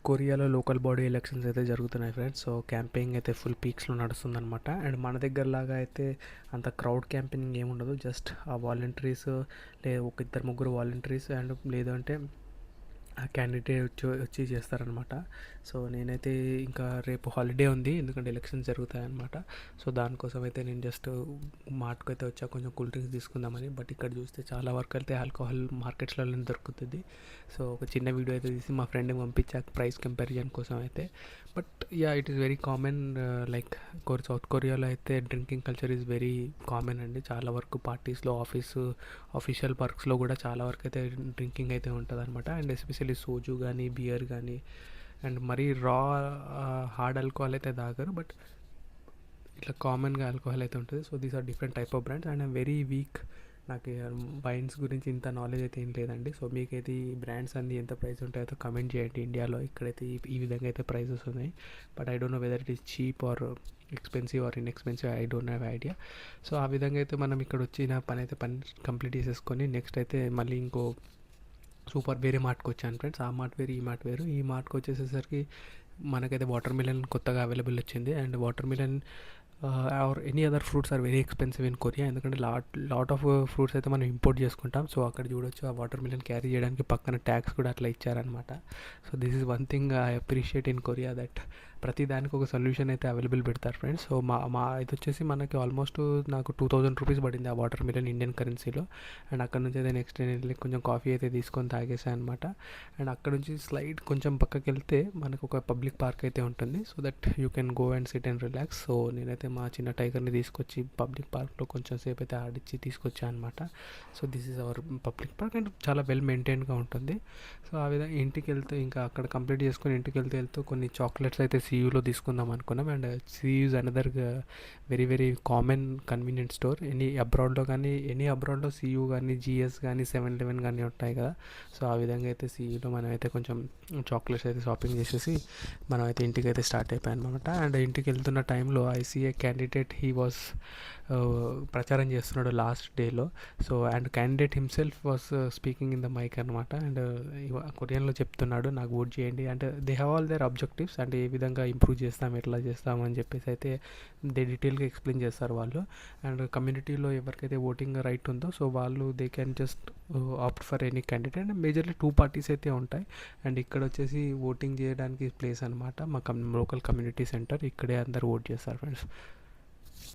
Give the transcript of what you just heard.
కొరియాలో local body elections అయితే జరుగుతున్నాయి ఫ్రెండ్స్. సో క్యాంపెయినింగ్ అయితే ఫుల్ పీక్స్లో నడుస్తుందన్నమాట. అండ్ మన దగ్గర లాగా అయితే అంత క్రౌడ్ క్యాంపెయినింగ్ ఏమి ఉండదు. జస్ట్ ఆ వాలంటీర్స్ ఒక ఇద్దరు ముగ్గురు వాలంటీర్స్ అండ్ లేదంటే ఆ క్యాండిడేట్ వచ్చి చేస్తారనమాట. సో నేనైతే ఇంకా రేపు హాలిడే ఉంది, ఎందుకంటే ఎలక్షన్స్ జరుగుతాయన్నమాట. సో దానికోసం అయితే నేను జస్ట్ మార్ట్కి అయితే వచ్చా కొంచెం కూల్ డ్రింక్స్ తీసుకుందామని. బట్ ఇక్కడ చూస్తే చాలా వరకు అయితే ఆల్కహాల్ మార్కెట్స్లలో దొరుకుతుంది. సో ఒక చిన్న వీడియో అయితే తీసి మా ఫ్రెండ్కి పంపించా ప్రైస్ కంపారిజన్ కోసం అయితే. But yeah, it is very common. Like south కొరియాలో అయితే drinking culture is very common అండి. చాలా వరకు పార్టీస్లో, ఆఫీషియల్ వర్క్స్లో కూడా చాలా వరకు అయితే డ్రింకింగ్ అయితే ఉంటుంది అనమాట. అండ్ ఎస్పెషల్లీ సోజు కానీ బియర్ కానీ అండ్ మరీ హార్డ్ ఆల్కహాల్ అయితే తాగరు. బట్ ఇట్లా కామన్గా ఆల్కహాల్ అయితే ఉంటుంది. So these are different type of brands and I'm very weak. నాకు వైన్స్ గురించి ఇంత నాలెడ్జ్ అయితే ఏం లేదండి. సో మీకైతే ఈ బ్రాండ్స్ అన్ని ఎంత ప్రైస్ ఉంటాయో కమెంట్ చేయండి. ఇండియాలో ఇక్కడైతే ఈ విధంగా అయితే ప్రైసెస్ ఉన్నాయి. But I don't know whether it is cheap or expensive or inexpensive, I don't have idea. So ఆ విధంగా అయితే మనం ఇక్కడ వచ్చిన పని కంప్లీట్ చేసేసుకొని నెక్స్ట్ అయితే మళ్ళీ ఇంకో వేరే మార్ట్కి వచ్చాను ఫ్రెండ్స్. ఆ మార్ట్ వేరు, ఈ మార్ట్ వేరు. ఈ మార్ట్కి వచ్చేసేసరికి మనకైతే వాటర్ మిలన్ కొత్తగా అవైలబుల్ వచ్చింది. And watermelon or any other fruits are very expensive in Korea, ఎందుకంటే లాట్ ఆఫ్ ఫ్రూట్స్ అయితే మనం ఇంపోర్ట్ చేసుకుంటాం. సో అక్కడ చూడొచ్చు ఆ వాటర్ మిలన్ క్యారీ చేయడానికి పక్కన ట్యాక్స్ కూడా అట్లా ఇచ్చారనమాట. So this is one thing I appreciate in Korea, that ప్రతి దానికి ఒక సొల్యూషన్ అయితే అవైలబుల్ పెడతారు ఫ్రెండ్స్. సో మా ఇది వచ్చేసి మనకి ఆల్మోస్ట్ నాకు 2000 రూపీస్ పడింది ఆ వాటర్ మిలన్ ఇండియన్ కరెన్సీలో. అండ్ అక్కడ నుంచి అయితే నెక్స్ట్ నేను వెళ్ళి కొంచెం కాఫీ అయితే తీసుకొని తాగేసాను అనమాట. అండ్ అక్కడ నుంచి స్లైడ్ కొంచెం పక్కకి వెళ్తే మనకు ఒక పబ్లిక్ పార్క్ అయితే ఉంటుంది. So that you can go and SIT and relax. So నేనైతే మా చిన్న టైగర్ని తీసుకొచ్చి పబ్లిక్ పార్క్లో కొంచెం సేపు అయితే ఆడిచ్చి తీసుకొచ్చాను అనమాట. So this is our public park and చాలా వెల్ మెయింటైన్గా ఉంటుంది. సో ఆ విధంగా ఇంటికి వెళ్తే ఇంకా అక్కడ కంప్లీట్ చేసుకొని ఇంటికి వెళ్తూ కొన్ని చాక్లెట్స్ అయితే సీయూలో తీసుకుందాం అనుకున్నాం. And CU is another very very common convenient store. Any అబ్రాడ్లో సీయూ కానీ, జిఎస్ కానీ, 7-Eleven కానీ ఉంటాయి కదా. సో ఆ విధంగా అయితే సీయూలో మనం అయితే కొంచెం చాక్లెట్స్ అయితే షాపింగ్ చేసేసి మనం అయితే ఇంటికి అయితే స్టార్ట్ అయిపోయాం అనమాట. అండ్ ఇంటికి వెళ్తున్న టైంలో ఐసీఏ క్యాండిడేట్ హీ వాస్ ప్రచారం చేస్తున్నాడు లాస్ట్ డేలో. So and candidate himself was speaking in the mic అనమాట. అండ్ కొరియన్లో చెప్తున్నాడు నాకు ఓట్ చేయండి. అంటే they have all their objectives, అంటే ఏ విధంగా ఇంప్రూవ్ చేస్తాం, ఎట్లా చేస్తాం అని చెప్పేసి అయితే దే డీటెయిల్గా ఎక్స్ప్లెయిన్ చేస్తారు వాళ్ళు. అండ్ కమ్యూనిటీలో ఎవరికైతే ఓటింగ్ రైట్ ఉందో సో వాళ్ళు they can just opt for any candidate. And majorly 2 parties అయితే ఉంటాయి. అండ్ ఇక్కడ వచ్చేసి ఓటింగ్ చేయడానికి ప్లేస్ అనమాట మా లోకల్ కమ్యూనిటీ సెంటర్, ఇక్కడే అందరు ఓట్ చేస్తారు ఫ్రెండ్స్.